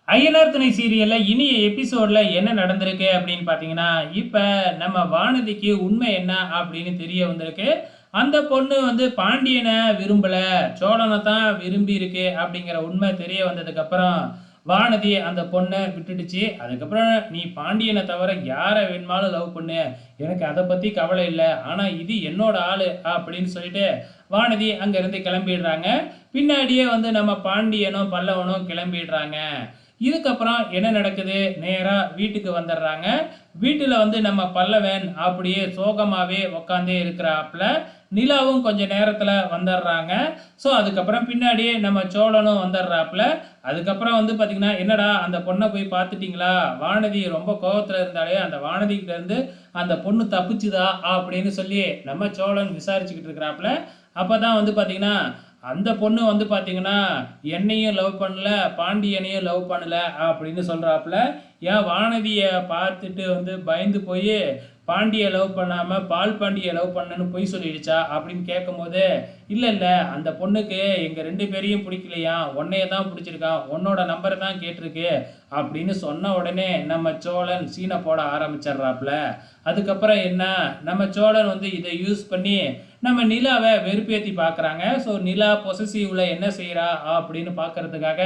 ஐயனார் துணை சீரியல்ல இனிய எபிசோட்ல என்ன நடந்திருக்கு அப்படின்னு பார்த்தீங்கன்னா, இப்ப நம்ம வானதிக்கு உண்மை என்ன அப்படின்னு தெரிய வந்திருக்கு. அந்த பொண்ணு வந்து பாண்டியன விரும்பல, சோழன தான் விரும்பியிருக்கு அப்படிங்கிற உண்மை தெரிய வந்ததுக்கப்புறம், வானதி அந்த பொண்ண விட்டுடுச்சு. அதுக்கப்புறம் "நீ பாண்டியன தவிர யார வேணுமாலும் லவ் பண்ணு. எனக்கு அத பத்தி கவலை இல்ல. ஆனா இது என்னோட ஆளு" அப்படின்னு சொல்லிட்டு வானதி அங்கருந்து கிளம்பிடுறாங்க. பின்னாடியே வந்து நம்ம பாண்டியனும், பல்லவனும் கிளம்பிடுறாங்க. இதுக்கப்புறம் என்ன நடக்குது? நேரா வீட்டுக்கு வந்துடுறாங்க. வீட்டுல வந்து நம்ம பல்லவன் அப்படியே சோகமாவே உட்காந்தே இருக்கிறாப்புல. நிலாவும் கொஞ்ச நேரத்துல வந்துடுறாங்க. ஸோ அதுக்கப்புறம் பின்னாடியே நம்ம சோழனும் வந்துடுறாப்புல. அதுக்கப்புறம் வந்து பார்த்தீங்கன்னா, "என்னடா அந்த பொண்ண போய் பார்த்துட்டீங்களா? வானதி ரொம்ப கோவத்துல இருந்தாலே, அந்த வானதிகிட்ட இருந்து அந்த பொண்ணு தப்பிச்சுதா?" அப்படின்னு சொல்லி நம்ம சோழன் விசாரிச்சுக்கிட்டு இருக்கிறாப்புல. அப்பதான் வந்து பார்த்தீங்கன்னா, அந்த பொண்ணு வந்து பார்த்தீங்கன்னா, என்னையும் லவ் பண்ணல, பாண்டியனையும் லவ் பண்ணல அப்படின்னு சொல்றாப்புல. ஏன் வானதிய பார்த்துட்டு வந்து பயந்து போயி, பாண்டிய லவ் பண்ணாம பால் பாண்டிய லவ் பண்ணேன்னு பொய் சொல்லிடுச்சா? அப்படின்னு கேட்கும்போது, இல்ல இல்ல அந்த பொண்ணுக்கு எங்க 2 பேரையும் பிடிக்கலையாம். உன்னைய தான் பிடிச்சிருக்காம். உன்னோட நம்பர தான் கேட்டிருக்கு அப்படின்னு சொன்ன உடனே நம்ம சோழன் சீன போட ஆரம்பிச்சிடுறாப்புல. அதுக்கப்புறம் என்ன, நம்ம சோழன் வந்து இத யூஸ் பண்ணி நம்ம நிலாவ வெறுப்பேத்தி பார்க்குறாங்க. ஸோ நிலா பொசசிவ்ல என்ன செய்றா அப்படின்னு பார்க்கறதுக்காக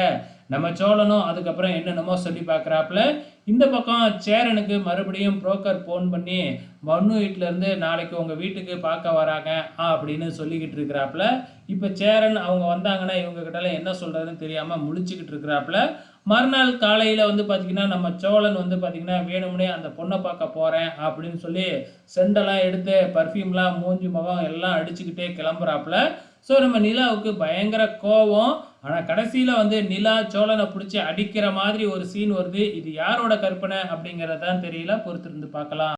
நம்ம சோழனும் அதுக்கப்புறம் என்னென்னமோ சொல்லி பார்க்குறாப்புல. இந்த பக்கம் சேரனுக்கு மறுபடியும் புரோக்கர் ஃபோன் பண்ணி, "மன்னு வீட்லருந்து நாளைக்கு உங்க வீட்டுக்கு பார்க்க வராங்க" அப்படின்னு சொல்லிக்கிட்டு இருக்கிறாப்புல. இப்ப சேரன் அவங்க வந்தாங்கன்னா, இவங்க கிட்டலாம் என்ன சொல்றதுன்னு தெரியாம முழிச்சுக்கிட்டு இருக்கிறாப்புல. மறுநாள் காலையில வந்து பார்த்தீங்கன்னா, நம்ம சோழன் வந்து பார்த்தீங்கன்னா, வேணும்னே அந்த பொண்ண பார்க்க போறேன் அப்படின்னு சொல்லி, சென்டெல்லாம் எடுத்து பர்ஃப்யூம்லாம் மூஞ்சி, முகம் எல்லாம் அடிச்சுக்கிட்டே கிளம்புறாப்புல. ஸோ நம்ம நிலாவுக்கு பயங்கர கோவம். ஆனா கடைசியில வந்து நிலா சோழன புடிச்சு அடிக்கிற மாதிரி ஒரு சீன் வருது. இது யாரோட கற்பனை அப்படிங்கிறது தான் தெரியல. பொறுத்திருந்து பார்க்கலாம்.